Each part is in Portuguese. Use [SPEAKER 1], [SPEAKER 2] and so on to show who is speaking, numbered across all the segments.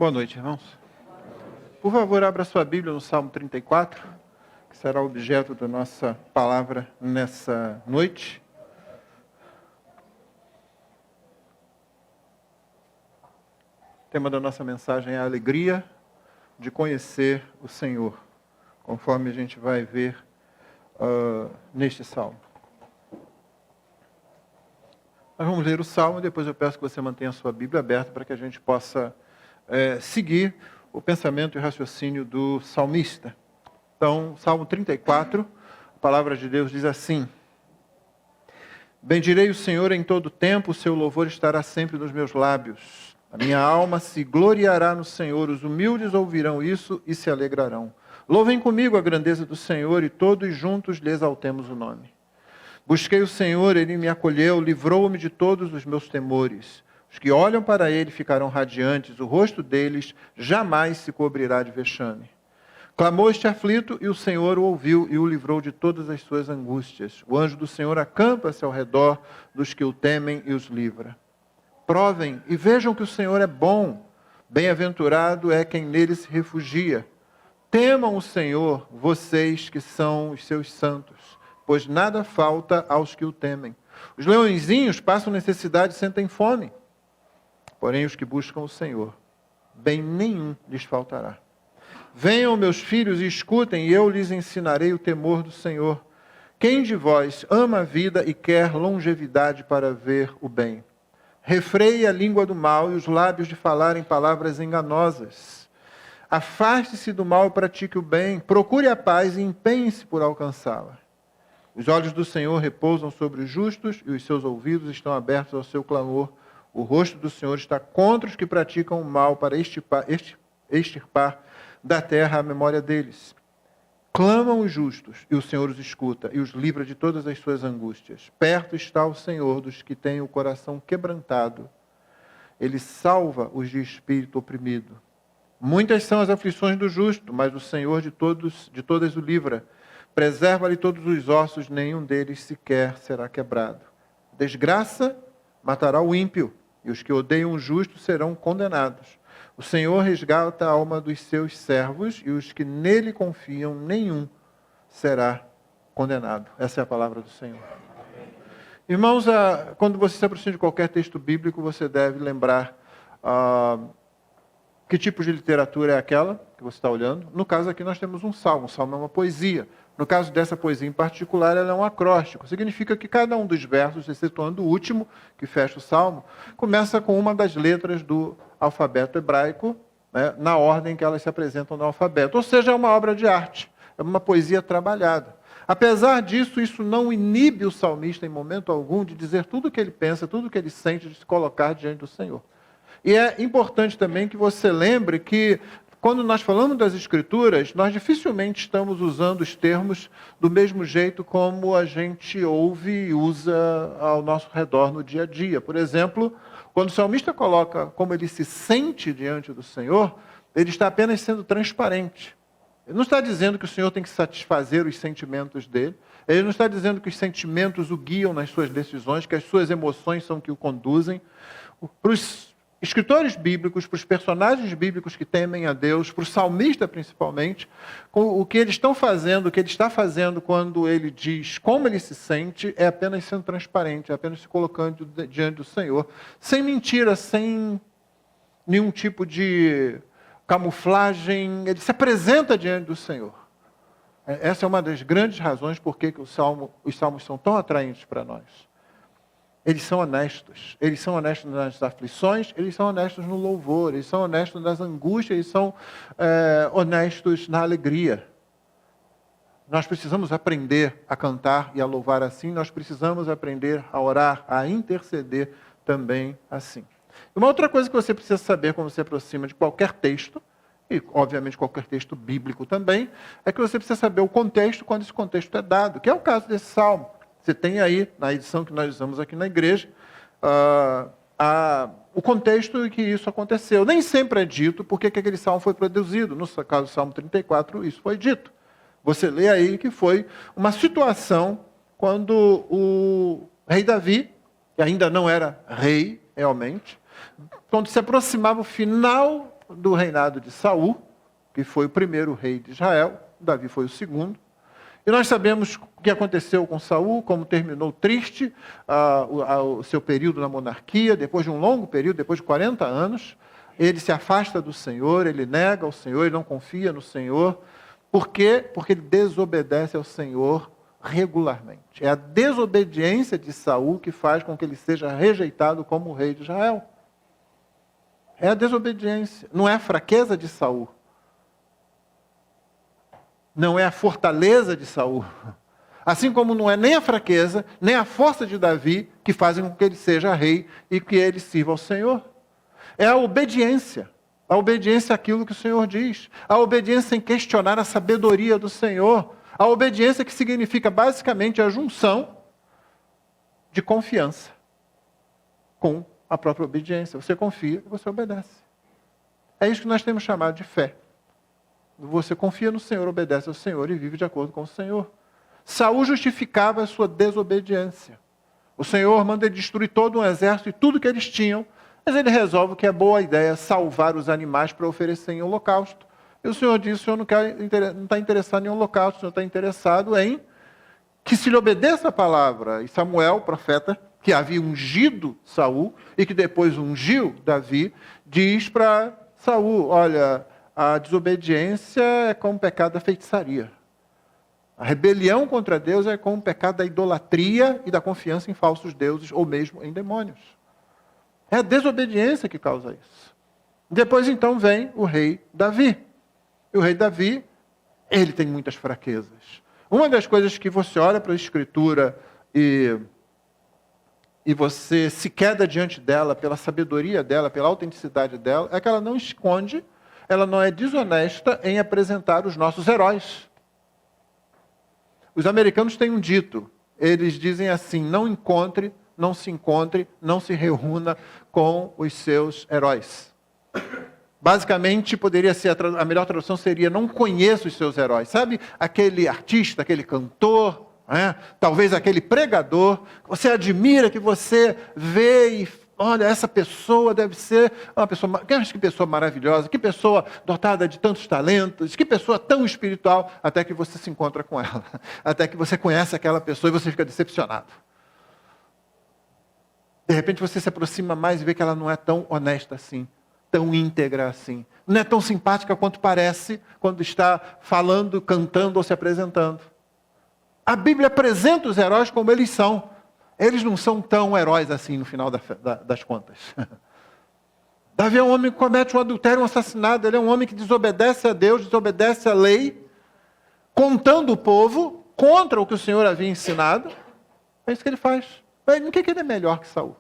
[SPEAKER 1] Boa noite, irmãos. Por favor, abra sua Bíblia no Salmo 34, que será o objeto da nossa palavra nessa noite. O tema da nossa mensagem é a alegria de conhecer o Senhor, conforme a gente vai ver neste Salmo. Nós vamos ler o Salmo e depois eu peço que você mantenha a sua Bíblia aberta para que a gente possa seguir o pensamento e o raciocínio do salmista. Então, Salmo 34, a palavra de Deus diz assim: Bendirei o Senhor em todo tempo, o seu louvor estará sempre nos meus lábios. A minha alma se gloriará no Senhor, os humildes ouvirão isso e se alegrarão. Louvem comigo a grandeza do Senhor e todos juntos lhe exaltemos o nome. Busquei o Senhor, ele me acolheu, livrou-me de todos os meus temores. Os que olham para ele ficarão radiantes, o rosto deles jamais se cobrirá de vexame. Clamou este aflito e o Senhor o ouviu e o livrou de todas as suas angústias. O anjo do Senhor acampa-se ao redor dos que o temem e os livra. Provem e vejam que o Senhor é bom. Bem-aventurado é quem nele se refugia. Temam o Senhor, vocês que são os seus santos, pois nada falta aos que o temem. Os leõezinhos passam necessidade e sentem fome. Porém, os que buscam o Senhor, bem nenhum lhes faltará. Venham, meus filhos, e escutem, e eu lhes ensinarei o temor do Senhor. Quem de vós ama a vida e quer longevidade para ver o bem? Refreie a língua do mal e os lábios de falarem palavras enganosas. Afaste-se do mal e pratique o bem. Procure a paz e empenhe-se por alcançá-la. Os olhos do Senhor repousam sobre os justos e os seus ouvidos estão abertos ao seu clamor. O rosto do Senhor está contra os que praticam o mal para extirpar da terra a memória deles. Clamam os justos e o Senhor os escuta e os livra de todas as suas angústias. Perto está o Senhor dos que têm o coração quebrantado. Ele salva os de espírito oprimido. Muitas são as aflições do justo, mas o Senhor de todas o livra. Preserva-lhe todos os ossos, nenhum deles sequer será quebrado. Desgraça matará o ímpio, e os que odeiam o justo serão condenados. O Senhor resgata a alma dos seus servos, e os que nele confiam, nenhum será condenado. Essa é a palavra do Senhor. Irmãos, quando você se aproxima de qualquer texto bíblico, você deve lembrar que tipo de literatura é aquela que você está olhando. No caso aqui nós temos um salmo. O salmo é uma poesia. No caso dessa poesia em particular, ela é um acróstico. Significa que cada um dos versos, excetuando o último, que fecha o salmo, começa com uma das letras do alfabeto hebraico, né, na ordem que elas se apresentam no alfabeto. Ou seja, é uma obra de arte, é uma poesia trabalhada. Apesar disso, isso não inibe o salmista em momento algum de dizer tudo o que ele pensa, tudo o que ele sente, de se colocar diante do Senhor. E é importante também que você lembre que, quando nós falamos das Escrituras, nós dificilmente estamos usando os termos do mesmo jeito como a gente ouve e usa ao nosso redor no dia a dia. Por exemplo, quando o salmista coloca como ele se sente diante do Senhor, ele está apenas sendo transparente. Ele não está dizendo que o Senhor tem que satisfazer os sentimentos dele. Ele não está dizendo que os sentimentos o guiam nas suas decisões, que as suas emoções são que o conduzem. Para os escritores bíblicos, para os personagens bíblicos que temem a Deus, para o salmista principalmente, o que eles estão fazendo, o que ele está fazendo quando ele diz como ele se sente, é apenas sendo transparente, é apenas se colocando diante do Senhor, sem mentira, sem nenhum tipo de camuflagem, ele se apresenta diante do Senhor. Essa é uma das grandes razões por que os salmos são tão atraentes para nós. Eles são honestos nas aflições, eles são honestos no louvor, eles são honestos nas angústias, eles são honestos na alegria. Nós precisamos aprender a cantar e a louvar assim, nós precisamos aprender a orar, a interceder também assim. Uma outra coisa que você precisa saber quando se aproxima de qualquer texto, e obviamente qualquer texto bíblico também, é que você precisa saber o contexto quando esse contexto é dado, que é o caso desse salmo. Você tem aí, na edição que nós usamos aqui na igreja, o contexto em que isso aconteceu. Nem sempre é dito porque que aquele salmo foi produzido. No caso do Salmo 34, isso foi dito. Você lê aí que foi uma situação quando o rei Davi, que ainda não era rei realmente, quando se aproximava o final do reinado de Saul, que foi o primeiro rei de Israel. Davi foi o segundo. E nós sabemos o que aconteceu com Saul, como terminou triste o seu período na monarquia, depois de um longo período, depois de 40 anos. Ele se afasta do Senhor, ele nega o Senhor, ele não confia no Senhor. Por quê? Porque ele desobedece ao Senhor regularmente. É a desobediência de Saul que faz com que ele seja rejeitado como rei de Israel. É a desobediência, não é a fraqueza de Saul. Não é a fortaleza de Saul. Assim como não é nem a fraqueza, nem a força de Davi que fazem com que ele seja rei e que ele sirva ao Senhor. É a obediência àquilo que o Senhor diz. A obediência em questionar a sabedoria do Senhor. A obediência que significa basicamente a junção de confiança com a própria obediência. Você confia e você obedece. É isso que nós temos chamado de fé. Você confia no Senhor, obedece ao Senhor e vive de acordo com o Senhor. Saul justificava a sua desobediência. O Senhor manda ele destruir todo um exército e tudo que eles tinham, mas ele resolve que é boa ideia salvar os animais para oferecer em holocausto. E o Senhor diz, o Senhor não está interessado em holocausto, o Senhor está interessado em que se lhe obedeça a palavra. E Samuel, o profeta, que havia ungido Saul e que depois ungiu Davi, diz para Saul, olha, a desobediência é como o pecado da feitiçaria. A rebelião contra Deus é como o pecado da idolatria e da confiança em falsos deuses ou mesmo em demônios. É a desobediência que causa isso. Depois então vem o rei Davi. E o rei Davi, ele tem muitas fraquezas. Uma das coisas que você olha para a Escritura e você se queda diante dela pela sabedoria dela, pela autenticidade dela, é que ela não esconde, ela não é desonesta em apresentar os nossos heróis. Os americanos têm um dito, eles dizem assim, não se encontre, não se reúna com os seus heróis. Basicamente, poderia ser, a melhor tradução seria, não conheça os seus heróis. Sabe aquele artista, aquele cantor, talvez aquele pregador, que você admira, que você vê e olha, essa pessoa deve ser uma pessoa, que pessoa maravilhosa, que pessoa dotada de tantos talentos, que pessoa tão espiritual, até que você se encontra com ela, até que você conhece aquela pessoa e você fica decepcionado. De repente você se aproxima mais e vê que ela não é tão honesta assim, tão íntegra assim, não é tão simpática quanto parece quando está falando, cantando ou se apresentando. A Bíblia apresenta os heróis como eles são. Eles não são tão heróis assim no final das contas. Davi é um homem que comete um adultério, um assassinato. Ele é um homem que desobedece a Deus, desobedece a lei, contando o povo contra o que o Senhor havia ensinado. É isso que ele faz. No que ele é melhor que Saul?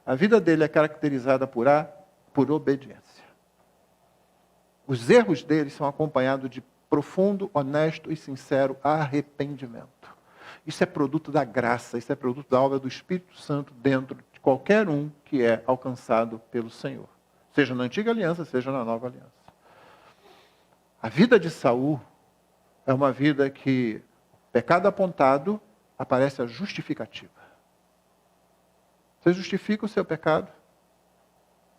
[SPEAKER 1] A vida dele é caracterizada por obediência. Os erros dele são acompanhados de profundo, honesto e sincero arrependimento. Isso é produto da graça, isso é produto da obra do Espírito Santo dentro de qualquer um que é alcançado pelo Senhor. Seja na antiga aliança, seja na nova aliança. A vida de Saul é uma vida que, pecado apontado, aparece a justificativa. Você justifica o seu pecado?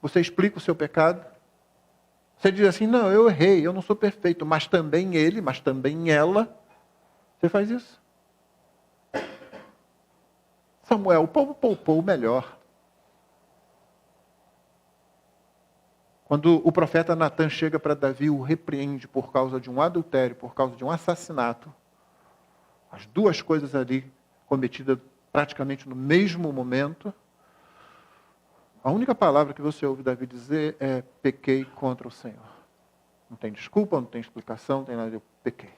[SPEAKER 1] Você explica o seu pecado? Você diz assim, não, eu errei, eu não sou perfeito, mas também ele, mas também ela. Você faz isso? Samuel, o povo poupou o melhor. Quando o profeta Natan chega para Davi, o repreende por causa de um adultério, por causa de um assassinato. As duas coisas ali cometidas praticamente no mesmo momento. A única palavra que você ouve Davi dizer é pequei contra o Senhor. Não tem desculpa, não tem explicação, não tem nada, eu pequei.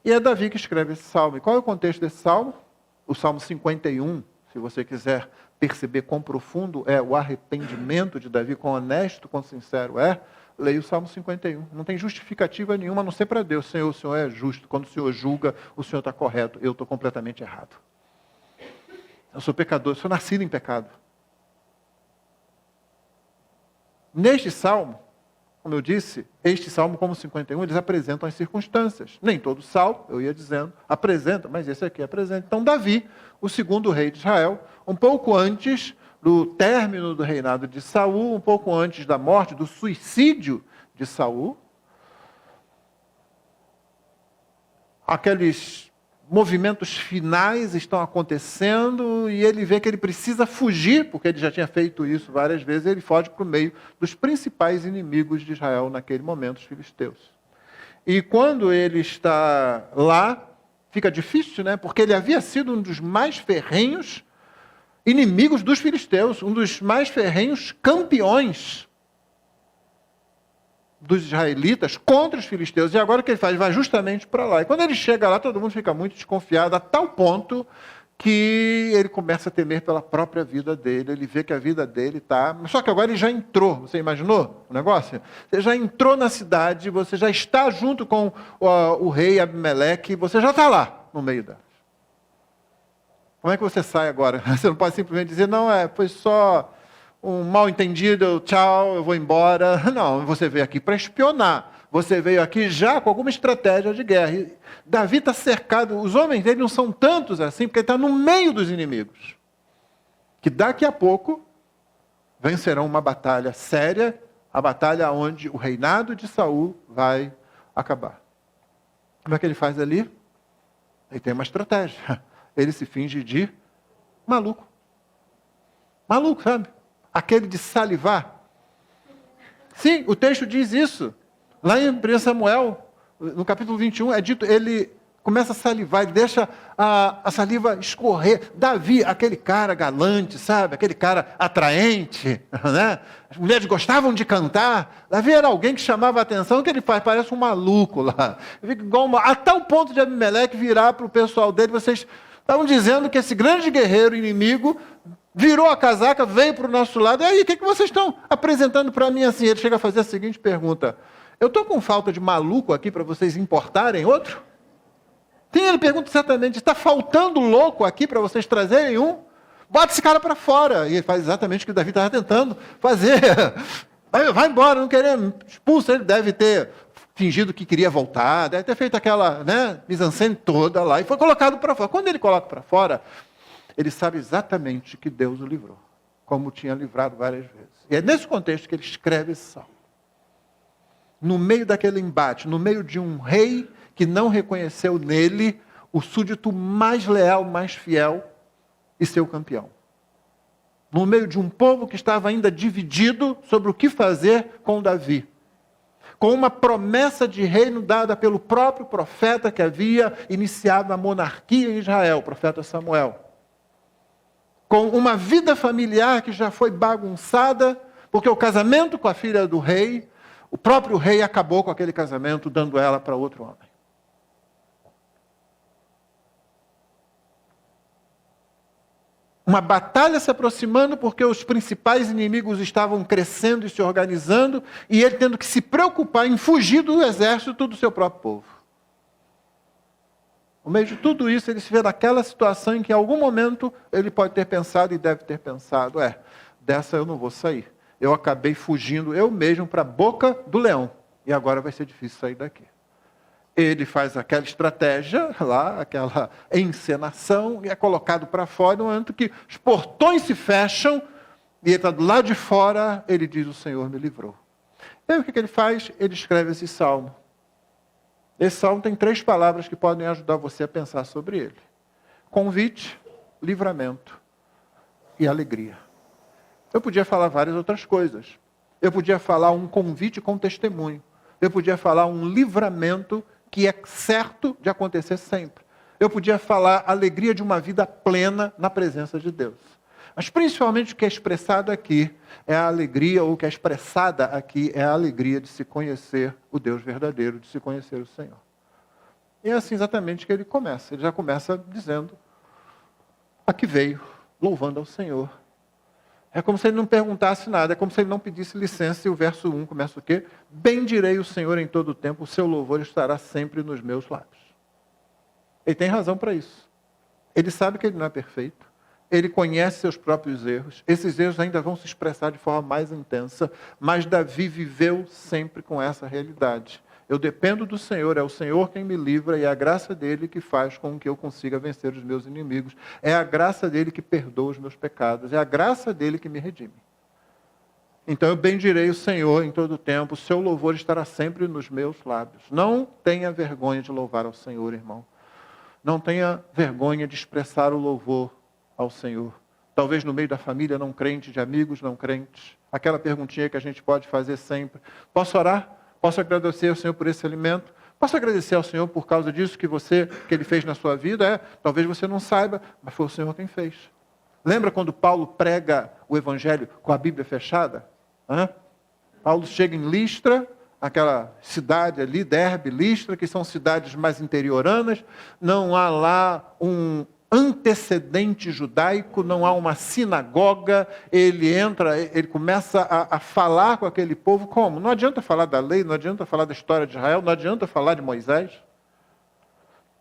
[SPEAKER 1] E é Davi que escreve esse salmo. E qual é o contexto desse salmo? O Salmo 51, se você quiser perceber quão profundo é o arrependimento de Davi, quão honesto, quão sincero é, leia o Salmo 51. Não tem justificativa nenhuma, a não ser para Deus. Senhor, o Senhor é justo. Quando o Senhor julga, o Senhor está correto. Eu estou completamente errado. Eu sou pecador, eu sou nascido em pecado. Neste salmo, como eu disse, este salmo, como 51, eles apresentam as circunstâncias. Nem todo salmo, eu ia dizendo, apresenta, mas esse aqui apresenta. Então, Davi, o segundo rei de Israel, um pouco antes do término do reinado de Saul, um pouco antes da morte, do suicídio de Saul, aqueles movimentos finais estão acontecendo e ele vê que ele precisa fugir, porque ele já tinha feito isso várias vezes, ele foge para o meio dos principais inimigos de Israel naquele momento, os filisteus. E quando ele está lá, fica difícil, né? Porque ele havia sido um dos mais ferrenhos inimigos dos filisteus, um dos mais ferrenhos campeões dos israelitas contra os filisteus. E agora o que ele faz? Vai justamente para lá. E quando ele chega lá, todo mundo fica muito desconfiado, a tal ponto que ele começa a temer pela própria vida dele. Ele vê que a vida dele está... Só que agora ele já entrou. Você imaginou o negócio? Você já entrou na cidade, você já está junto com o rei Abimeleque, você já está lá no meio delas. Como é que você sai agora? Você não pode simplesmente dizer, não, foi só um mal entendido, tchau, eu vou embora. Não, você veio aqui para espionar. Você veio aqui já com alguma estratégia de guerra. E Davi está cercado, os homens dele não são tantos assim, porque ele está no meio dos inimigos. Que daqui a pouco vencerão uma batalha séria, a batalha onde o reinado de Saul vai acabar. Como é que ele faz ali? Ele tem uma estratégia. Ele se finge de maluco. Maluco, sabe? Aquele de salivar. Sim, o texto diz isso. Lá em 1 Samuel, no capítulo 21, é dito, ele começa a salivar, ele deixa a saliva escorrer. Davi, aquele cara galante, sabe? Aquele cara atraente, né? As mulheres gostavam de cantar. Davi era alguém que chamava a atenção. O que ele faz? Parece um maluco lá. Fica igual a tal ponto de Abimeleque virar para o pessoal dele, vocês estavam dizendo que esse grande guerreiro inimigo virou a casaca, veio para o nosso lado. E aí, o que vocês estão apresentando para mim assim? Ele chega a fazer a seguinte pergunta. Eu estou com falta de maluco aqui para vocês importarem outro? Sim, ele pergunta exatamente, está faltando louco aqui para vocês trazerem um? Bota esse cara para fora. E ele faz exatamente o que o Davi estava tentando fazer. Vai embora, não querendo, expulsa. Ele deve ter fingido que queria voltar, deve ter feito aquela mise-en-scène toda lá e foi colocado para fora. Quando ele coloca para fora, ele sabe exatamente que Deus o livrou, como tinha livrado várias vezes. E é nesse contexto que ele escreve esse salmo. No meio daquele embate, no meio de um rei que não reconheceu nele o súdito mais leal, mais fiel e seu campeão. No meio de um povo que estava ainda dividido sobre o que fazer com Davi. Com uma promessa de reino dada pelo próprio profeta que havia iniciado a monarquia em Israel, o profeta Samuel. Com uma vida familiar que já foi bagunçada, porque o casamento com a filha do rei, o próprio rei acabou com aquele casamento, dando ela para outro homem. Uma batalha se aproximando porque os principais inimigos estavam crescendo e se organizando, e ele tendo que se preocupar em fugir do exército do seu próprio povo. No meio de tudo isso, ele se vê naquela situação em que em algum momento ele pode ter pensado e deve ter pensado, dessa eu não vou sair. Eu acabei fugindo eu mesmo para a boca do leão. E agora vai ser difícil sair daqui. Ele faz aquela estratégia lá, aquela encenação, e é colocado para fora, no momento que os portões se fecham, e ele está do lado de fora, ele diz, o Senhor me livrou. E aí o que ele faz? Ele escreve esse salmo. Esse salmo tem 3 palavras que podem ajudar você a pensar sobre ele. Convite, livramento e alegria. Eu podia falar várias outras coisas. Eu podia falar um convite com testemunho. Eu podia falar um livramento que é certo de acontecer sempre. Eu podia falar a alegria de uma vida plena na presença de Deus. Mas principalmente o que é expressado aqui é a alegria, ou o que é expressada aqui é a alegria de se conhecer o Deus verdadeiro, de se conhecer o Senhor. E é assim exatamente que ele começa. Ele já começa dizendo, aqui veio, louvando ao Senhor. É como se ele não perguntasse nada, é como se ele não pedisse licença, e o verso 1 começa o quê? Bendirei o Senhor em todo o tempo, o seu louvor estará sempre nos meus lábios. Ele tem razão para isso. Ele sabe que ele não é perfeito, Ele conhece seus próprios erros. Esses erros ainda vão se expressar de forma mais intensa, mas Davi viveu sempre com essa realidade. Eu dependo do Senhor, é o Senhor quem me livra e é a graça dele que faz com que eu consiga vencer os meus inimigos. É a graça dele que perdoa os meus pecados, é a graça dele que me redime. Então eu bendirei o Senhor em todo o tempo, o seu louvor estará sempre nos meus lábios. Não tenha vergonha de louvar ao Senhor, irmão. Não tenha vergonha de expressar o louvor ao Senhor. Talvez no meio da família não crente, de amigos não crentes. Aquela perguntinha que a gente pode fazer sempre. Posso orar? Posso agradecer ao Senhor por esse alimento? Posso agradecer ao Senhor por causa disso que Ele fez na sua vida? Talvez você não saiba, mas foi o Senhor quem fez. Lembra quando Paulo prega o Evangelho com a Bíblia fechada? Paulo chega em Listra, aquela cidade ali, Derbe, Listra, que são cidades mais interioranas, não há lá um antecedente judaico, não há uma sinagoga, ele entra, ele começa a falar com aquele povo, como? Não adianta falar da lei, não adianta falar da história de Israel, não adianta falar de Moisés.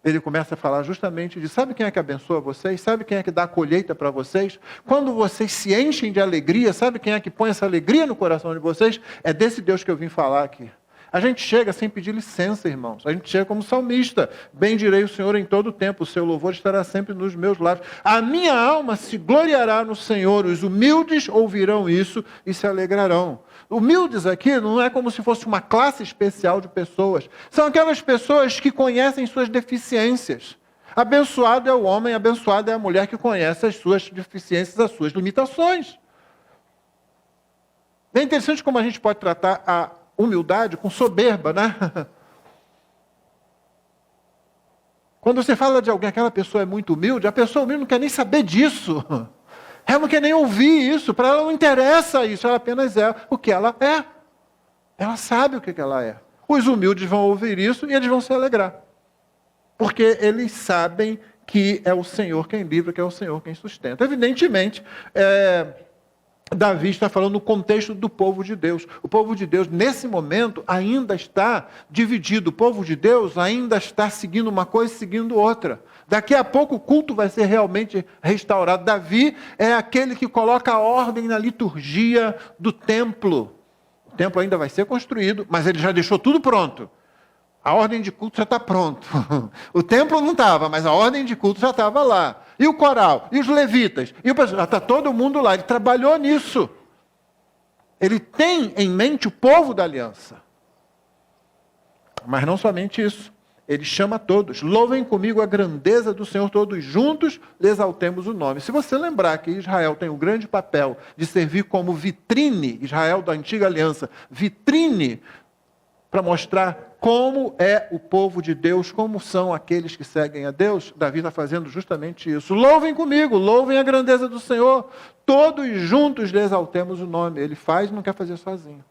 [SPEAKER 1] Ele começa a falar justamente de, sabe quem é que abençoa vocês? Sabe quem é que dá a colheita para vocês? Quando vocês se enchem de alegria, sabe quem é que põe essa alegria no coração de vocês? É desse Deus que eu vim falar aqui. A gente chega sem pedir licença, irmãos. A gente chega como salmista. Bendirei o Senhor em todo o tempo. O seu louvor estará sempre nos meus lábios. A minha alma se gloriará no Senhor. Os humildes ouvirão isso e se alegrarão. Humildes aqui não é como se fosse uma classe especial de pessoas. São aquelas pessoas que conhecem suas deficiências. Abençoado é o homem, abençoada é a mulher que conhece as suas deficiências, as suas limitações. É interessante como a gente pode tratar a humildade com soberba, né? Quando você fala de alguém, aquela pessoa é muito humilde, a pessoa humilde não quer nem saber disso. Ela não quer nem ouvir isso, para ela não interessa isso, ela apenas é o que ela é. Ela sabe o que ela é. Os humildes vão ouvir isso e eles vão se alegrar. Porque eles sabem que é o Senhor quem livra, que é o Senhor quem sustenta. Evidentemente, Davi está falando no contexto do povo de Deus. O povo de Deus, nesse momento, ainda está dividido. O povo de Deus ainda está seguindo uma coisa e seguindo outra. Daqui a pouco o culto vai ser realmente restaurado. Davi é aquele que coloca a ordem na liturgia do templo. O templo ainda vai ser construído, mas ele já deixou tudo pronto. A ordem de culto já está pronto. O templo não estava, mas a ordem de culto já estava lá. E o coral, e os levitas, e o pessoal, já está todo mundo lá. Ele trabalhou nisso. Ele tem em mente o povo da aliança. Mas não somente isso. Ele chama todos. Louvem comigo a grandeza do Senhor, todos juntos lhe exaltemos o nome. Se você lembrar que Israel tem o grande papel de servir como vitrine, Israel da antiga aliança, vitrine para mostrar como é o povo de Deus, como são aqueles que seguem a Deus, Davi está fazendo justamente isso. Louvem comigo, louvem a grandeza do Senhor, todos juntos lhe exaltemos o nome. Ele faz e não quer fazer sozinho.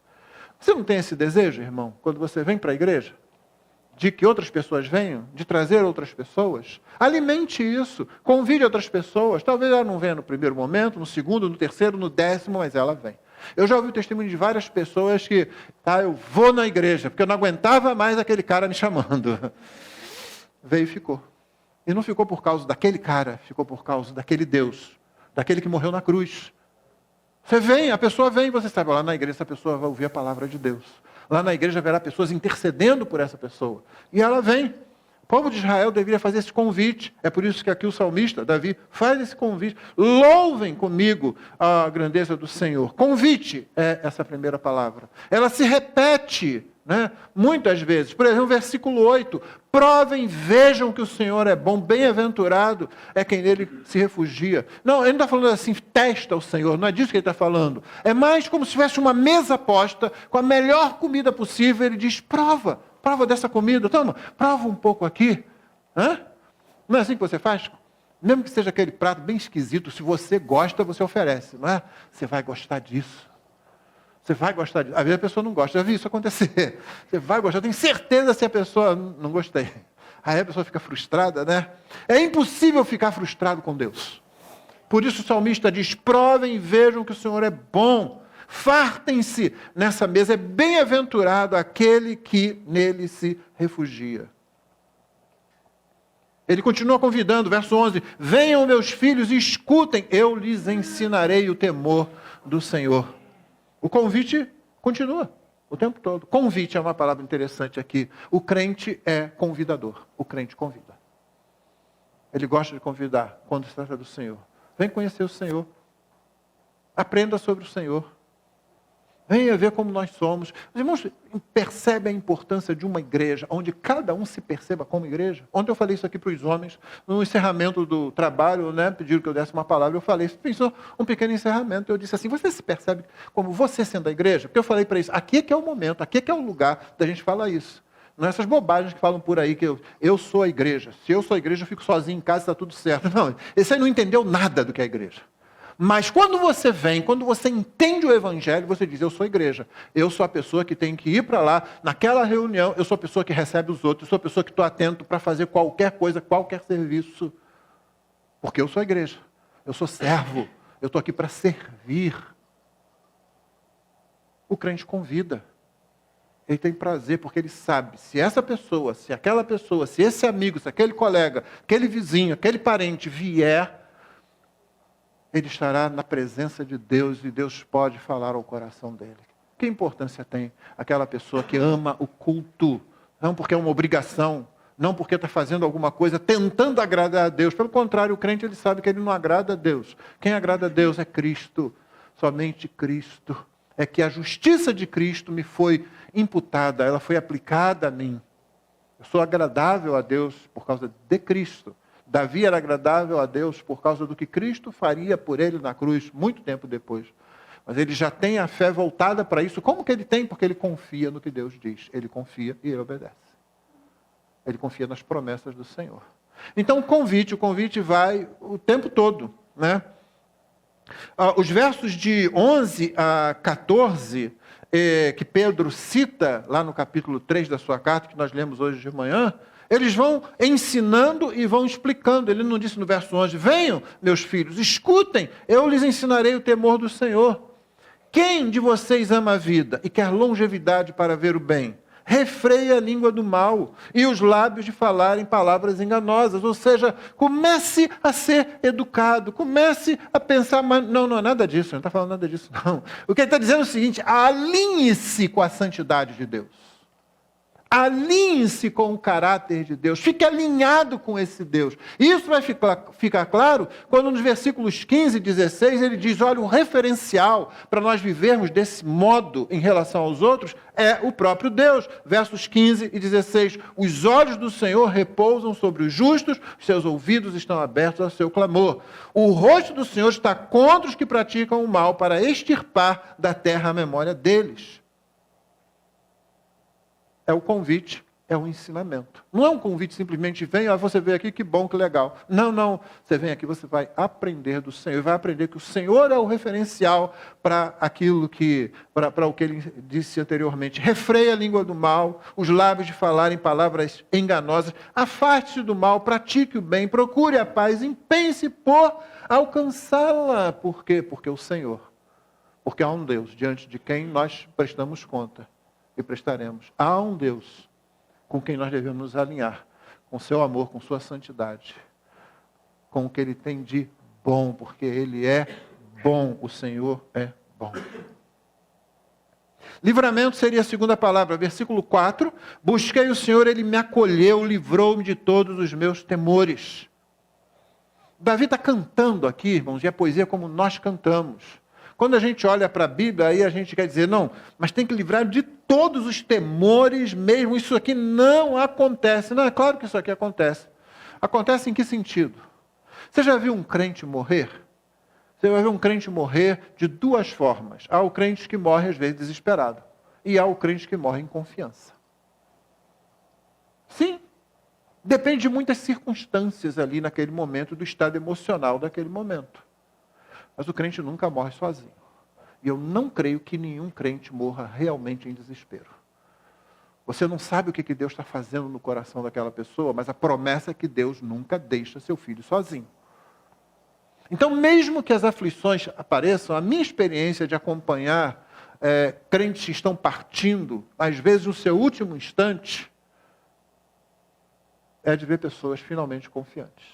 [SPEAKER 1] Você não tem esse desejo, irmão, quando você vem para a igreja? De que outras pessoas venham, de trazer outras pessoas? Alimente isso, convide outras pessoas. Talvez ela não venha no primeiro momento, no segundo, no terceiro, no 10º, mas ela vem. Eu já ouvi o testemunho de várias pessoas que, eu vou na igreja, porque eu não aguentava mais aquele cara me chamando. Veio e ficou. E não ficou por causa daquele cara, ficou por causa daquele Deus, daquele que morreu na cruz. Você vem, a pessoa vem, você sabe, lá na igreja essa pessoa vai ouvir a palavra de Deus. Lá na igreja haverá pessoas intercedendo por essa pessoa. E ela vem. O povo de Israel deveria fazer esse convite. É por isso que aqui o salmista, Davi, faz esse convite. Louvem comigo a grandeza do Senhor. Convite é essa primeira palavra. Ela se repete, muitas vezes. Por exemplo, versículo 8. Provem, vejam que o Senhor é bom, bem-aventurado é quem nele se refugia. Não, ele não está falando assim, testa o Senhor, não é disso que ele está falando. É mais como se tivesse uma mesa posta com a melhor comida possível. Ele diz, prova dessa comida, toma, prova um pouco aqui. Não é assim que você faz? Mesmo que seja aquele prato bem esquisito, se você gosta, você oferece, não é? Você vai gostar disso. Você vai gostar disso. Às vezes a pessoa não gosta, já vi isso acontecer. Você vai gostar, eu tenho certeza se a pessoa não gostei. Aí a pessoa fica frustrada, né? É impossível ficar frustrado com Deus. Por isso o salmista diz, provem e vejam que o Senhor é bom. Fartem-se nessa mesa, é bem-aventurado aquele que nele se refugia. Ele continua convidando, verso 11, venham meus filhos e escutem, eu lhes ensinarei o temor do Senhor. O convite continua o tempo todo. Convite é uma palavra interessante aqui. O crente é convidador, o crente convida. Ele gosta de convidar quando se trata do Senhor. Vem conhecer o Senhor. Aprenda sobre o Senhor. Venha ver como nós somos. Os irmãos percebem a importância de uma igreja, onde cada um se perceba como igreja. Ontem eu falei isso aqui para os homens, no encerramento do trabalho, né? Pediram que eu desse uma palavra, eu falei, pensou um pequeno encerramento, eu disse assim, você se percebe como você sendo a igreja? Porque eu falei para isso, aqui é que é o momento, aqui é que é o lugar da gente falar isso. Não é essas bobagens que falam por aí, que eu sou a igreja. Se eu sou a igreja, eu fico sozinho em casa, está tudo certo. Não, esse aí não entendeu nada do que é a igreja. Mas quando você vem, quando você entende o Evangelho, você diz, eu sou a igreja. Eu sou a pessoa que tem que ir para lá, naquela reunião, eu sou a pessoa que recebe os outros, eu sou a pessoa que estou atento para fazer qualquer coisa, qualquer serviço. Porque eu sou a igreja. Eu sou servo. Eu estou aqui para servir. O crente convida. Ele tem prazer, porque ele sabe, se essa pessoa, se aquela pessoa, se esse amigo, se aquele colega, aquele vizinho, aquele parente vier, ele estará na presença de Deus e Deus pode falar ao coração dele. Que importância tem aquela pessoa que ama o culto? Não porque é uma obrigação, não porque está fazendo alguma coisa tentando agradar a Deus. Pelo contrário, o crente ele sabe que ele não agrada a Deus. Quem agrada a Deus é Cristo, somente Cristo. É que a justiça de Cristo me foi imputada, ela foi aplicada a mim. Eu sou agradável a Deus por causa de Cristo. Davi era agradável a Deus por causa do que Cristo faria por ele na cruz, muito tempo depois. Mas ele já tem a fé voltada para isso. Como que ele tem? Porque ele confia no que Deus diz. Ele confia e ele obedece. Ele confia nas promessas do Senhor. Então o convite vai o tempo todo, né? Os versos de 11 a 14, que Pedro cita lá no capítulo 3 da sua carta, que nós lemos hoje de manhã, eles vão ensinando e vão explicando. Ele não disse no verso 11, venham, meus filhos, escutem, eu lhes ensinarei o temor do Senhor. Quem de vocês ama a vida e quer longevidade para ver o bem? Refreie a língua do mal e os lábios de falarem palavras enganosas. Ou seja, comece a ser educado, comece a pensar, mas não é nada disso, não está falando nada disso não. O que ele está dizendo é o seguinte, alinhe-se com a santidade de Deus. Alinhe-se com o caráter de Deus, fique alinhado com esse Deus. Isso vai ficar claro quando nos versículos 15 e 16 ele diz, olha, o referencial para nós vivermos desse modo em relação aos outros é o próprio Deus. Versos 15 e 16, os olhos do Senhor repousam sobre os justos, os seus ouvidos estão abertos ao seu clamor. O rosto do Senhor está contra os que praticam o mal, para extirpar da terra a memória deles. É o convite, é o ensinamento. Não é um convite simplesmente, vem, você veio aqui, que bom, que legal. Não. Você vem aqui, você vai aprender do Senhor. Vai aprender que o Senhor é o referencial para aquilo que, para o que ele disse anteriormente. Refreie a língua do mal, os lábios de falarem palavras enganosas. Afaste-se do mal, pratique o bem, procure a paz, empenhe-se por alcançá-la. Por quê? Porque o Senhor. Porque há um Deus diante de quem nós prestamos conta. E prestaremos. Há um Deus com quem nós devemos nos alinhar, com seu amor, com sua santidade, com o que ele tem de bom, porque ele é bom, o Senhor é bom. Livramento seria a segunda palavra, versículo 4, busquei o Senhor, ele me acolheu, livrou-me de todos os meus temores. Davi está cantando aqui, irmãos, e a poesia é como nós cantamos. Quando a gente olha para a Bíblia, aí a gente quer dizer, não, mas tem que livrar de todos os temores mesmo, isso aqui não acontece. Não, é claro que isso aqui acontece. Acontece em que sentido? Você já viu um crente morrer? Você vai ver um crente morrer de duas formas. Há o crente que morre, às vezes, desesperado. E há o crente que morre em confiança. Sim, depende de muitas circunstâncias ali naquele momento, do estado emocional daquele momento. Mas o crente nunca morre sozinho. E eu não creio que nenhum crente morra realmente em desespero. Você não sabe o que Deus está fazendo no coração daquela pessoa, mas a promessa é que Deus nunca deixa seu filho sozinho. Então, mesmo que as aflições apareçam, a minha experiência de acompanhar crentes que estão partindo, às vezes no seu último instante, é de ver pessoas finalmente confiantes.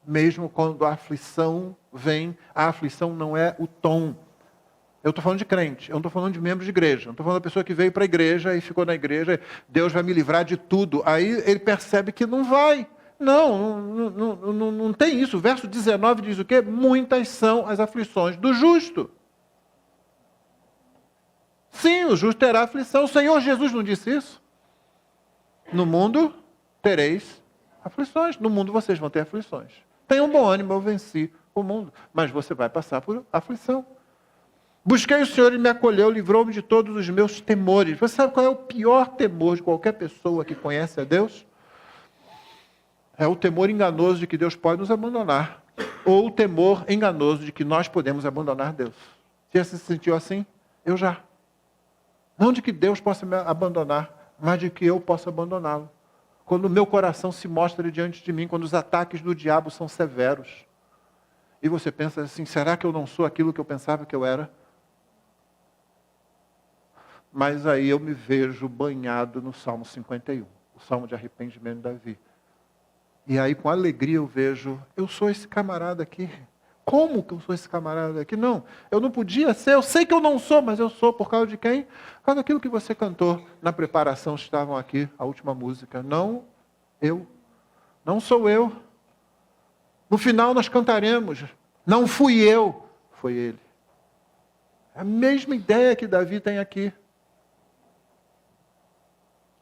[SPEAKER 1] Mesmo quando a aflição vem, a aflição não é o tom. Eu estou falando de crente, eu não estou falando de membros de igreja. Eu não estou falando da pessoa que veio para a igreja e ficou na igreja, Deus vai me livrar de tudo. Aí ele percebe que não vai. Não tem isso. O verso 19 diz o quê? Muitas são as aflições do justo. Sim, o justo terá aflição. O Senhor Jesus não disse isso? No mundo tereis aflições. No mundo vocês vão ter aflições. Tenham bom ânimo, eu venci o mundo. Mas você vai passar por aflição. Busquei o Senhor e me acolheu, livrou-me de todos os meus temores. Você sabe qual é o pior temor de qualquer pessoa que conhece a Deus? É o temor enganoso de que Deus pode nos abandonar. Ou o temor enganoso de que nós podemos abandonar Deus. Você já se sentiu assim? Eu já. Não de que Deus possa me abandonar, mas de que eu possa abandoná-lo. Quando o meu coração se mostra diante de mim, quando os ataques do diabo são severos. E você pensa assim, será que eu não sou aquilo que eu pensava que eu era? Mas aí eu me vejo banhado no Salmo 51, o Salmo de arrependimento de Davi. E aí com alegria eu vejo, eu sou esse camarada aqui. Como que eu sou esse camarada aqui? Não, eu não podia ser, eu sei que eu não sou, mas eu sou por causa de quem? Por causa daquilo que você cantou na preparação, estavam aqui, a última música. Não eu, não sou eu. No final nós cantaremos, não fui eu, foi ele. É a mesma ideia que Davi tem aqui.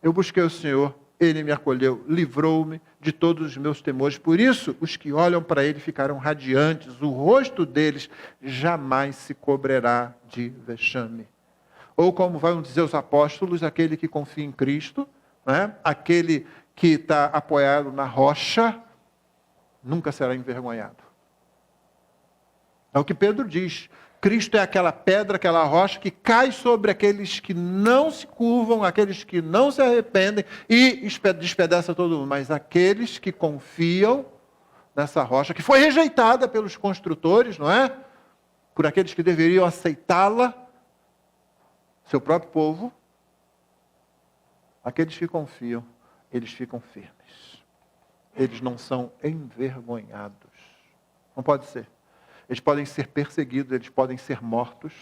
[SPEAKER 1] Eu busquei o Senhor, Ele me acolheu, livrou-me de todos os meus temores. Por isso, os que olham para Ele ficarão radiantes, o rosto deles jamais se cobrirá de vexame. Ou como vão dizer os apóstolos, aquele que confia em Cristo, né? Aquele que está apoiado na rocha, nunca será envergonhado. É o que Pedro diz. Cristo é aquela pedra, aquela rocha que cai sobre aqueles que não se curvam, aqueles que não se arrependem e despedaça todo mundo. Mas aqueles que confiam nessa rocha, que foi rejeitada pelos construtores, não é? Por aqueles que deveriam aceitá-la, seu próprio povo, aqueles que confiam, eles ficam firmes. Eles não são envergonhados. Não pode ser. Eles podem ser perseguidos, eles podem ser mortos,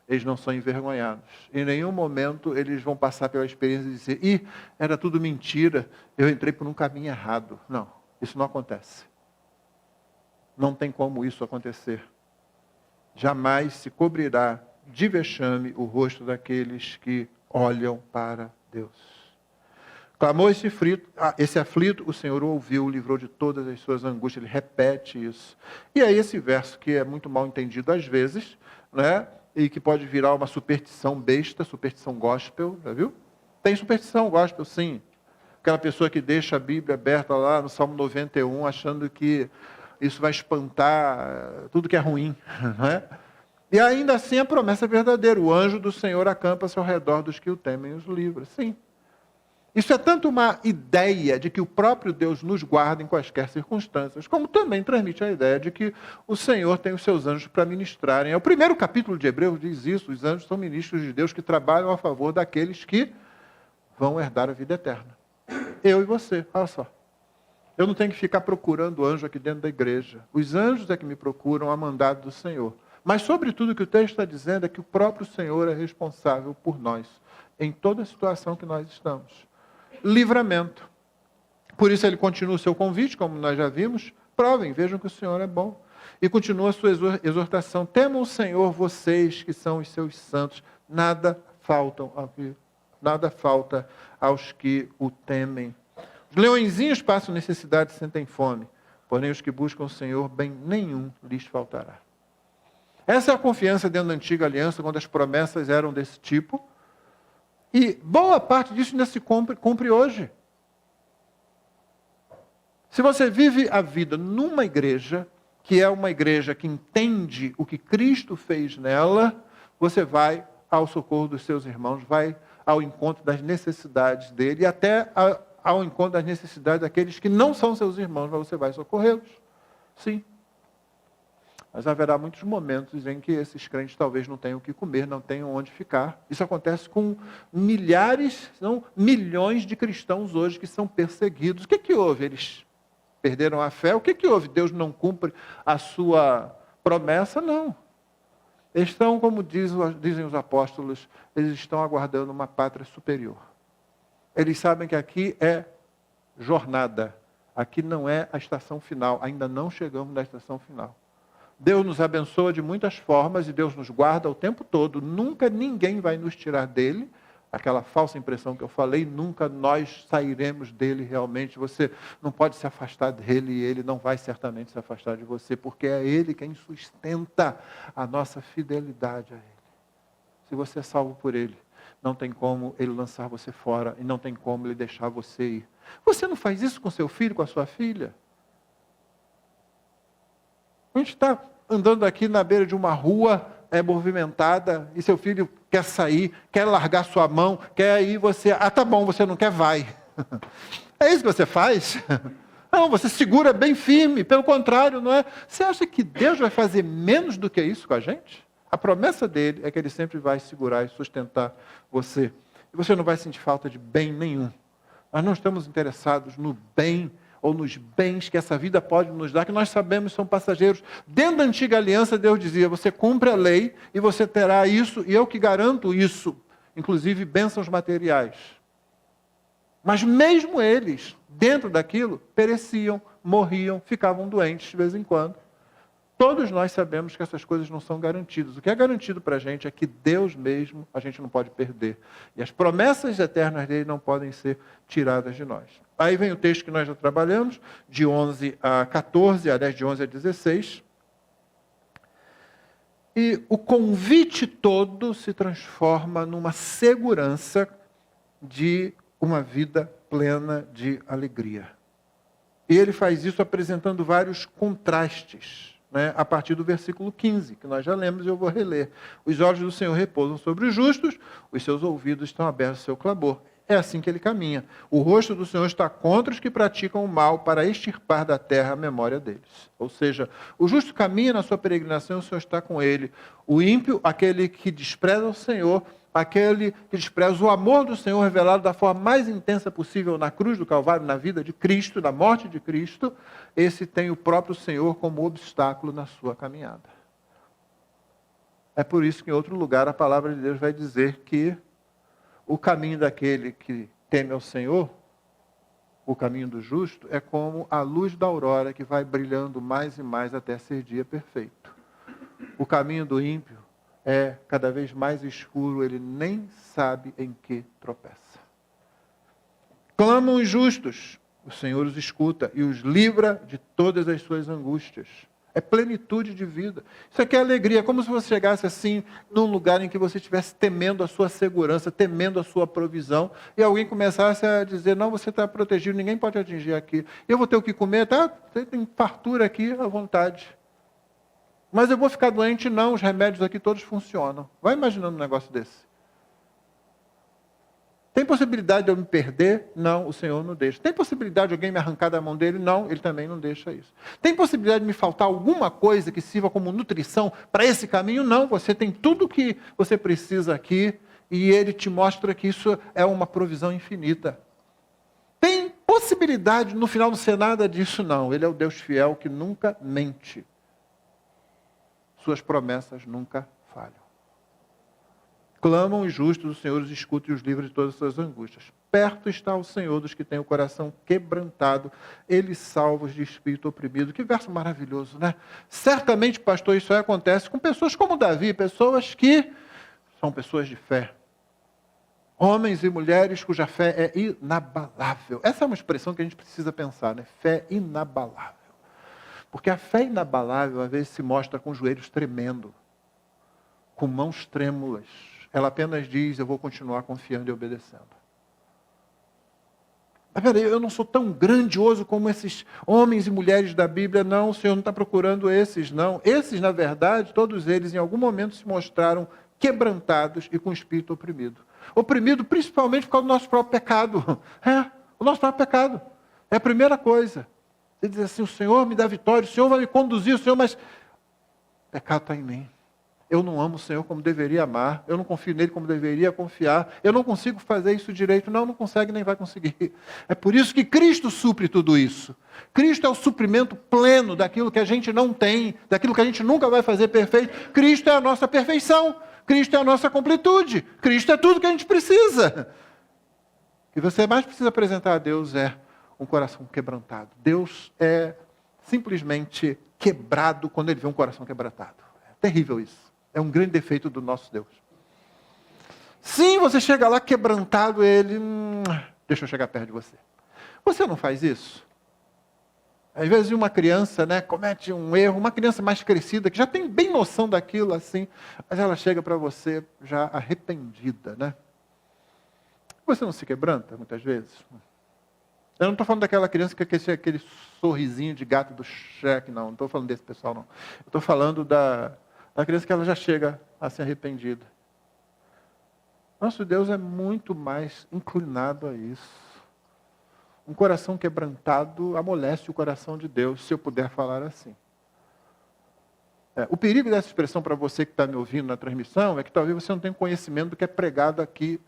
[SPEAKER 1] eles não são envergonhados. Em nenhum momento eles vão passar pela experiência de dizer, era tudo mentira, eu entrei por um caminho errado. Não, isso não acontece. Não tem como isso acontecer. Jamais se cobrirá de vexame o rosto daqueles que olham para Deus. Clamou esse aflito, o Senhor o ouviu, o livrou de todas as suas angústias. Ele repete isso. E aí esse verso, que é muito mal entendido às vezes, né? E que pode virar uma superstição besta, superstição gospel, já viu? Tem superstição gospel, sim. Aquela pessoa que deixa a Bíblia aberta lá no Salmo 91, achando que isso vai espantar tudo que é ruim. Né? E ainda assim a promessa é verdadeira. O anjo do Senhor acampa-se ao redor dos que o temem e os livra. Sim. Isso é tanto uma ideia de que o próprio Deus nos guarda em quaisquer circunstâncias, como também transmite a ideia de que o Senhor tem os seus anjos para ministrarem. O primeiro capítulo de Hebreus diz isso, os anjos são ministros de Deus que trabalham a favor daqueles que vão herdar a vida eterna. Eu e você, olha só. Eu não tenho que ficar procurando anjo aqui dentro da igreja. Os anjos é que me procuram a mandado do Senhor. Mas, sobretudo, o que o texto está dizendo é que o próprio Senhor é responsável por nós, em toda a situação que nós estamos. Livramento. Por isso ele continua o seu convite, como nós já vimos. Provem, vejam que o Senhor é bom. E continua a sua exortação. Temam o Senhor, vocês que são os seus santos. Nada falta aos que o temem. Os leõezinhos passam necessidade e sentem fome. Porém, os que buscam o Senhor, bem nenhum lhes faltará. Essa é a confiança dentro da antiga aliança, quando as promessas eram desse tipo. E boa parte disso ainda se cumpre hoje. Se você vive a vida numa igreja, que é uma igreja que entende o que Cristo fez nela, você vai ao socorro dos seus irmãos, vai ao encontro das necessidades dele, e até ao encontro das necessidades daqueles que não são seus irmãos, mas você vai socorrê-los. Sim. Mas haverá muitos momentos em que esses crentes talvez não tenham o que comer, não tenham onde ficar. Isso acontece com milhares, não milhões de cristãos hoje que são perseguidos. O que houve? Eles perderam a fé? O que houve? Deus não cumpre a sua promessa? Não. Eles estão, como dizem os apóstolos, eles estão aguardando uma pátria superior. Eles sabem que aqui é jornada. Aqui não é a estação final. Ainda não chegamos na estação final. Deus nos abençoa de muitas formas e Deus nos guarda o tempo todo. Nunca ninguém vai nos tirar dele. Aquela falsa impressão que eu falei, nunca nós sairemos dele realmente. Você não pode se afastar dele e ele não vai certamente se afastar de você, porque é ele quem sustenta a nossa fidelidade a ele. Se você é salvo por ele, não tem como ele lançar você fora e não tem como ele deixar você ir. Você não faz isso com seu filho, com a sua filha? A gente está andando aqui na beira de uma rua movimentada e seu filho quer sair, quer largar sua mão, quer ir, você... Ah, tá bom, você não quer, vai. É isso que você faz? Não, você segura bem firme, pelo contrário, não é? Você acha que Deus vai fazer menos do que isso com a gente? A promessa dele é que ele sempre vai segurar e sustentar você. E você não vai sentir falta de bem nenhum. Nós não estamos interessados no bem ou nos bens que essa vida pode nos dar, que nós sabemos são passageiros. Dentro da antiga aliança, Deus dizia, você cumpre a lei e você terá isso, e eu que garanto isso, inclusive bênçãos materiais. Mas mesmo eles, dentro daquilo, pereciam, morriam, ficavam doentes de vez em quando. Todos nós sabemos que essas coisas não são garantidas. O que é garantido para a gente é que Deus mesmo a gente não pode perder. E as promessas eternas dele não podem ser tiradas de nós. Aí vem o texto que nós já trabalhamos, de 11 a 14, aliás, de 11 a 16. E o convite todo se transforma numa segurança de uma vida plena de alegria. E ele faz isso apresentando vários contrastes, né, a partir do versículo 15, que nós já lemos e eu vou reler. Os olhos do Senhor repousam sobre os justos, os seus ouvidos estão abertos ao seu clamor. É assim que ele caminha. O rosto do Senhor está contra os que praticam o mal, para extirpar da terra a memória deles. Ou seja, o justo caminha na sua peregrinação, o Senhor está com ele. O ímpio, aquele que despreza o Senhor, aquele que despreza o amor do Senhor revelado da forma mais intensa possível na cruz do Calvário, na vida de Cristo, na morte de Cristo, esse tem o próprio Senhor como obstáculo na sua caminhada. É por isso que em outro lugar a palavra de Deus vai dizer que o caminho daquele que teme ao Senhor, o caminho do justo, é como a luz da aurora que vai brilhando mais e mais até ser dia perfeito. O caminho do ímpio é cada vez mais escuro, ele nem sabe em que tropeça. Clamam os justos, o Senhor os escuta e os livra de todas as suas angústias. É plenitude de vida. Isso aqui é alegria, é como se você chegasse assim, num lugar em que você estivesse temendo a sua segurança, temendo a sua provisão, e alguém começasse a dizer, não, você está protegido, ninguém pode atingir aqui. Eu vou ter o que comer, tá? Tem fartura aqui à vontade. Mas eu vou ficar doente? Não, os remédios aqui todos funcionam. Vai imaginando um negócio desse. Tem possibilidade de eu me perder? Não, o Senhor não deixa. Tem possibilidade de alguém me arrancar da mão dele? Não, ele também não deixa isso. Tem possibilidade de me faltar alguma coisa que sirva como nutrição para esse caminho? Não, você tem tudo o que você precisa aqui e ele te mostra que isso é uma provisão infinita. Tem possibilidade, no final não ser nada disso? Não, ele é o Deus fiel que nunca mente. Suas promessas nunca falham. Clamam os justos, o Senhor os escuta e os livra de todas as suas angústias. Perto está o Senhor dos que têm o coração quebrantado. Ele salva os de espírito oprimido. Que verso maravilhoso, né? Certamente, pastor, isso aí acontece com pessoas como Davi, pessoas que são pessoas de fé. Homens e mulheres cuja fé é inabalável. Essa é uma expressão que a gente precisa pensar, né? Fé inabalável. Porque a fé inabalável, às vezes, se mostra com os joelhos tremendo, com mãos trêmulas. Ela apenas diz, eu vou continuar confiando e obedecendo. Mas peraí, eu não sou tão grandioso como esses homens e mulheres da Bíblia. Não, o Senhor não está procurando esses, não. Esses, na verdade, todos eles, em algum momento, se mostraram quebrantados e com o espírito oprimido. Oprimido principalmente por causa do nosso próprio pecado. O nosso próprio pecado. É a primeira coisa. Ele diz assim, o Senhor me dá vitória, o Senhor vai me conduzir, o Senhor, mas pecado está em mim. Eu não amo o Senhor como deveria amar. Eu não confio nele como deveria confiar. Eu não consigo fazer isso direito. Não consegue nem vai conseguir. É por isso que Cristo supre tudo isso. Cristo é o suprimento pleno daquilo que a gente não tem, daquilo que a gente nunca vai fazer perfeito. Cristo é a nossa perfeição. Cristo é a nossa completude. Cristo é tudo que a gente precisa. O que você mais precisa apresentar a Deus é um coração quebrantado. Deus é simplesmente quebrado quando ele vê um coração quebrantado. É terrível isso. É um grande defeito do nosso Deus. Sim, você chega lá quebrantado, ele... deixa eu chegar perto de você. Você não faz isso? Às vezes uma criança, né, comete um erro, uma criança mais crescida, que já tem bem noção daquilo, assim, mas ela chega para você já arrependida, né? Você não se quebranta, muitas vezes? Eu não estou falando daquela criança que é aquele sorrisinho de gato do Shrek, não estou falando desse pessoal, não. Estou falando da criança que ela já chega a ser arrependida. Nosso Deus é muito mais inclinado a isso. Um coração quebrantado amolece o coração de Deus, se eu puder falar assim. O perigo dessa expressão para você que está me ouvindo na transmissão é que talvez você não tenha conhecimento do que é pregado aqui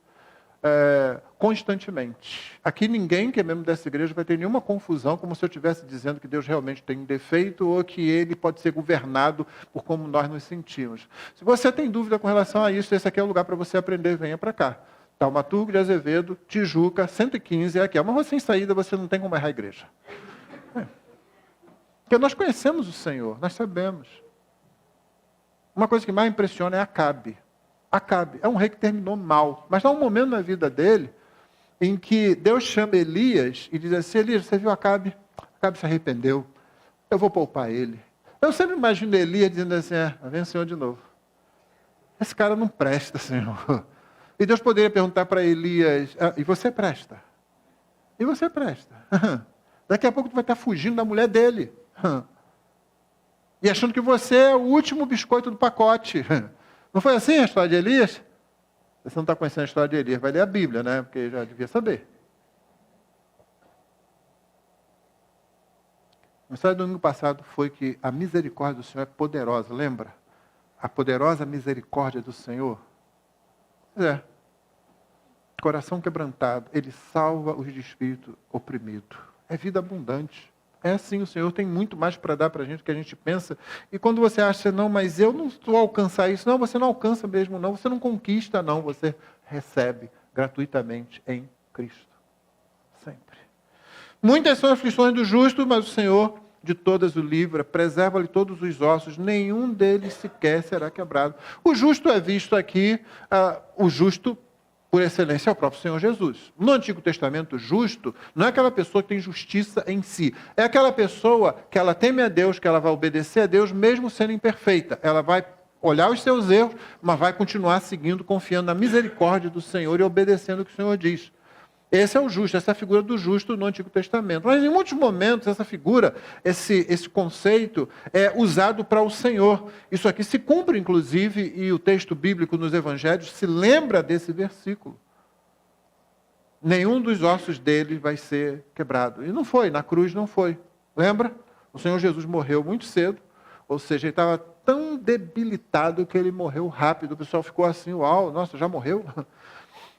[SPEAKER 1] constantemente. Aqui ninguém que é membro dessa igreja vai ter nenhuma confusão, como se eu estivesse dizendo que Deus realmente tem um defeito ou que ele pode ser governado por como nós nos sentimos. Se você tem dúvida com relação a isso, esse aqui é o lugar para você aprender, venha para cá. Taumaturgo de Azevedo, Tijuca, 115 é aqui. Mas você em saída, você não tem como errar a igreja. Porque nós conhecemos o Senhor, nós sabemos. Uma coisa que mais impressiona é Acabe. Acabe é um rei que terminou mal, mas há um momento na vida dele em que Deus chama Elias e diz assim: Elias, você viu Acabe? Acabe se arrependeu, eu vou poupar ele. Eu sempre imagino Elias dizendo assim: vem o Senhor de novo. Esse cara não presta, Senhor. E Deus poderia perguntar para Elias: e você presta? E você presta? Daqui a pouco tu vai estar fugindo da mulher dele. E achando que você é o último biscoito do pacote. Não foi assim a história de Elias? Você não está conhecendo a história de Elias, vai ler a Bíblia, né? Porque já devia saber. A mensagem do domingo passado foi que a misericórdia do Senhor é poderosa, lembra? A poderosa misericórdia do Senhor. Coração quebrantado, ele salva os de espírito oprimido. É vida abundante. É assim, o Senhor tem muito mais para dar para a gente do que a gente pensa. E quando você acha, não, mas eu não estou a alcançar isso. Não, você não alcança mesmo, não. Você não conquista, não. Você recebe gratuitamente em Cristo. Sempre. Muitas são as aflições do justo, mas o Senhor de todas o livra, preserva-lhe todos os ossos, nenhum deles sequer será quebrado. O justo é visto aqui, o justo por excelência é o próprio Senhor Jesus. No Antigo Testamento, justo não é aquela pessoa que tem justiça em si. É aquela pessoa que ela teme a Deus, que ela vai obedecer a Deus, mesmo sendo imperfeita. Ela vai olhar os seus erros, mas vai continuar seguindo, confiando na misericórdia do Senhor e obedecendo o que o Senhor diz. Esse é o justo, essa é a figura do justo no Antigo Testamento. Mas em muitos momentos essa figura, esse conceito é usado para o Senhor. Isso aqui se cumpre, inclusive, e o texto bíblico nos Evangelhos se lembra desse versículo. Nenhum dos ossos dele vai ser quebrado. E não foi, na cruz não foi. Lembra? O Senhor Jesus morreu muito cedo, ou seja, ele estava tão debilitado que ele morreu rápido. O pessoal ficou assim, uau, nossa, já morreu?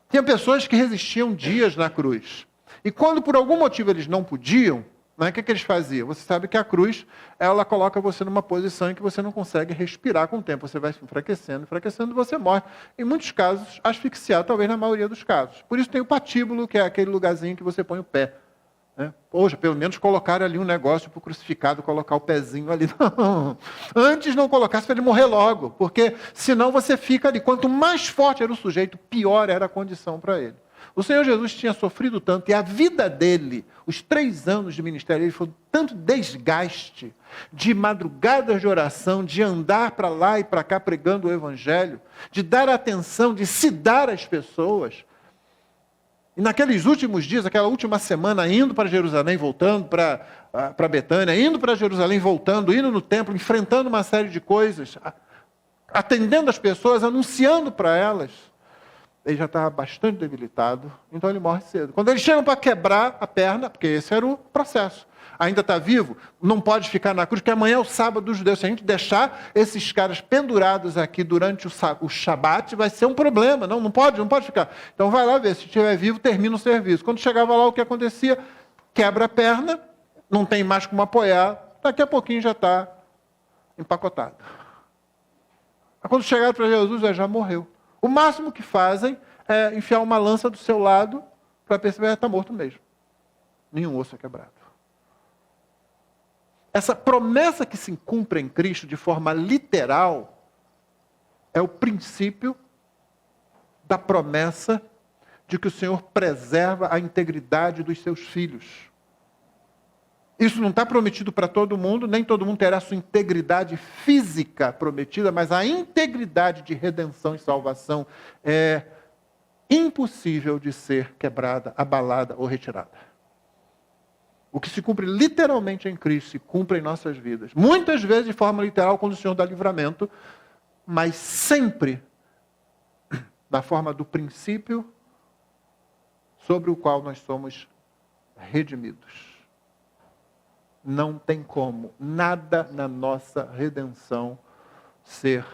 [SPEAKER 1] Tinha pessoas que resistiam dias na cruz. E quando por algum motivo eles não podiam, o que eles faziam? Você sabe que a cruz, ela coloca você numa posição em que você não consegue respirar com o tempo. Você vai enfraquecendo, e você morre. Em muitos casos, asfixiado, talvez na maioria dos casos. Por isso tem o patíbulo, que é aquele lugarzinho que você põe o pé. Poxa, pelo menos colocar ali um negócio para o crucificado, colocar o pezinho ali. Não. Antes não colocasse para ele morrer logo, porque senão você fica ali. Quanto mais forte era o sujeito, pior era a condição para ele. O Senhor Jesus tinha sofrido tanto, e a vida dele, os 3 anos de ministério, ele foi tanto desgaste, de madrugadas de oração, de andar para lá e para cá pregando o Evangelho, de dar atenção, de se dar às pessoas. E naqueles últimos dias, aquela última semana, indo para Jerusalém, voltando para Betânia, indo para Jerusalém, voltando, indo no templo, enfrentando uma série de coisas, atendendo as pessoas, anunciando para elas, ele já estava bastante debilitado, então ele morre cedo. Quando eles chegam para quebrar a perna, porque esse era o processo, ainda está vivo, não pode ficar na cruz, porque amanhã é o sábado dos judeus. Se a gente deixar esses caras pendurados aqui durante o Shabat, vai ser um problema. Não pode ficar. Então vai lá ver, se estiver vivo, termina o serviço. Quando chegava lá, o que acontecia? Quebra a perna, não tem mais como apoiar, daqui a pouquinho já está empacotado. Quando chegaram para Jesus, ele já morreu. O máximo que fazem é enfiar uma lança do seu lado para perceber que está morto mesmo. Nenhum osso é quebrado. Essa promessa que se cumpre em Cristo de forma literal é o princípio da promessa de que o Senhor preserva a integridade dos seus filhos. Isso não está prometido para todo mundo, nem todo mundo terá sua integridade física prometida, mas a integridade de redenção e salvação é impossível de ser quebrada, abalada ou retirada. O que se cumpre literalmente em Cristo se cumpre em nossas vidas. Muitas vezes de forma literal, quando o Senhor dá livramento, mas sempre da forma do princípio sobre o qual nós somos redimidos. Não tem como nada na nossa redenção ser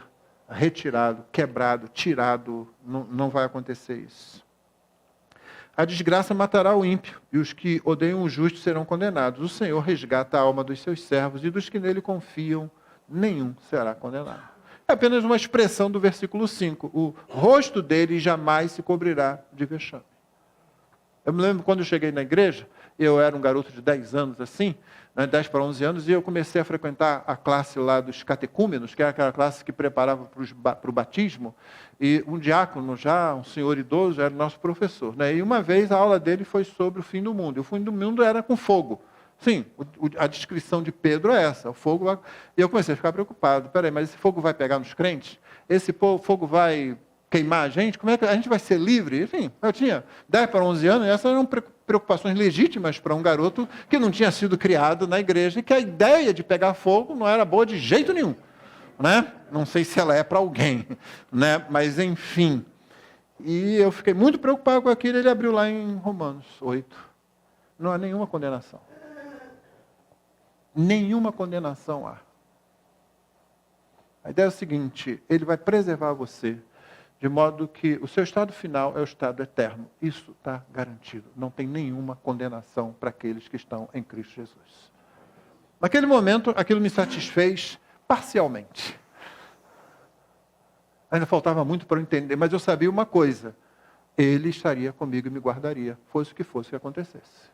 [SPEAKER 1] retirado, quebrado, tirado. Não vai acontecer isso. A desgraça matará o ímpio, e os que odeiam o justo serão condenados. O Senhor resgata a alma dos seus servos, e dos que nele confiam, nenhum será condenado. É apenas uma expressão do versículo 5. O rosto dele jamais se cobrirá de vexame. Eu me lembro quando eu cheguei na igreja, eu era um garoto de 10 anos assim, 10 para 11 anos, e eu comecei a frequentar a classe lá dos catecúmenos, que era aquela classe que preparava para o batismo, e um diácono já, um senhor idoso, era o nosso professor. Né? E uma vez a aula dele foi sobre o fim do mundo, e o fim do mundo era com fogo. Sim, a descrição de Pedro é essa, o fogo vai... E eu comecei a ficar preocupado, peraí, mas esse fogo vai pegar nos crentes? Esse fogo vai queimar a gente? Como é que a gente vai ser livre? Enfim, eu tinha 10 para 11 anos, e essas eram preocupações legítimas para um garoto que não tinha sido criado na igreja e que a ideia de pegar fogo não era boa de jeito nenhum. Né? Não sei se ela é para alguém, né? Mas enfim. E eu fiquei muito preocupado com aquilo, ele abriu lá em Romanos 8. Não há nenhuma condenação. Nenhuma condenação há. A ideia é o seguinte, ele vai preservar você, de modo que o seu estado final é o estado eterno. Isso está garantido. Não tem nenhuma condenação para aqueles que estão em Cristo Jesus. Naquele momento, aquilo me satisfez parcialmente. Ainda faltava muito para eu entender, mas eu sabia uma coisa. Ele estaria comigo e me guardaria, fosse o que acontecesse.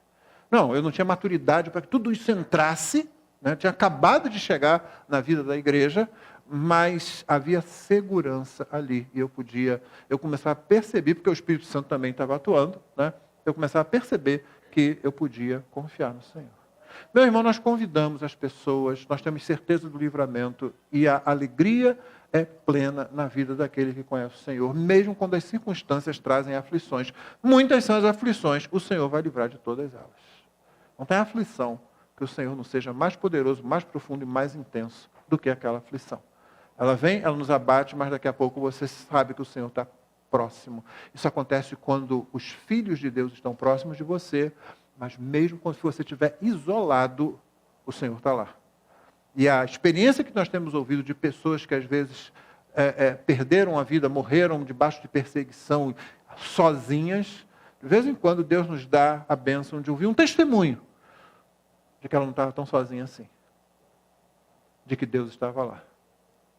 [SPEAKER 1] Não, eu não tinha maturidade para que tudo isso entrasse, né? Eu tinha acabado de chegar na vida da igreja, mas havia segurança ali. E eu começava a perceber, porque o Espírito Santo também estava atuando, né? Eu começava a perceber que eu podia confiar no Senhor. Meu irmão, nós convidamos as pessoas, nós temos certeza do livramento e a alegria é plena na vida daquele que conhece o Senhor, mesmo quando as circunstâncias trazem aflições. Muitas são as aflições, o Senhor vai livrar de todas elas. Não tem aflição que o Senhor não seja mais poderoso, mais profundo e mais intenso do que aquela aflição. Ela vem, ela nos abate, mas daqui a pouco você sabe que o Senhor está próximo. Isso acontece quando os filhos de Deus estão próximos de você, mas mesmo quando você estiver isolado, o Senhor está lá. E a experiência que nós temos ouvido de pessoas que às vezes perderam a vida, morreram debaixo de perseguição, sozinhas, de vez em quando Deus nos dá a bênção de ouvir um testemunho de que ela não estava tão sozinha assim. De que Deus estava lá.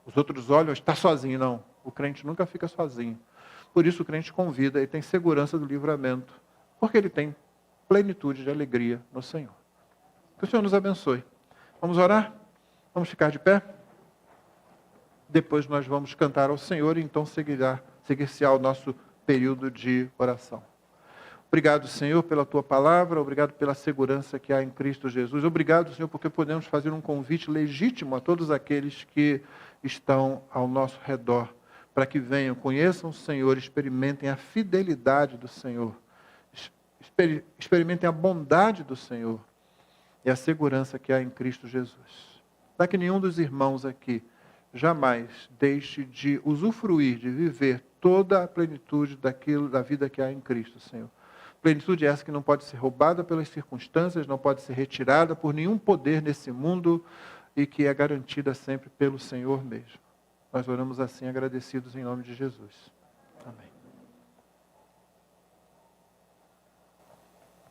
[SPEAKER 1] Os outros olham, está sozinho. Não, o crente nunca fica sozinho. Por isso o crente convida, ele tem segurança do livramento, porque ele tem plenitude de alegria no Senhor. Que o Senhor nos abençoe. Vamos orar? Vamos ficar de pé? Depois nós vamos cantar ao Senhor e então seguir-se-á o nosso período de oração. Obrigado, Senhor, pela Tua palavra, obrigado pela segurança que há em Cristo Jesus. Obrigado, Senhor, porque podemos fazer um convite legítimo a todos aqueles que estão ao nosso redor, para que venham, conheçam o Senhor, experimentem a fidelidade do Senhor, experimentem a bondade do Senhor e a segurança que há em Cristo Jesus. Para que nenhum dos irmãos aqui jamais deixe de usufruir, de viver toda a plenitude da vida que há em Cristo, Senhor. Plenitude essa que não pode ser roubada pelas circunstâncias, não pode ser retirada por nenhum poder nesse mundo e que é garantida sempre pelo Senhor mesmo. Nós oramos assim agradecidos em nome de Jesus. Amém.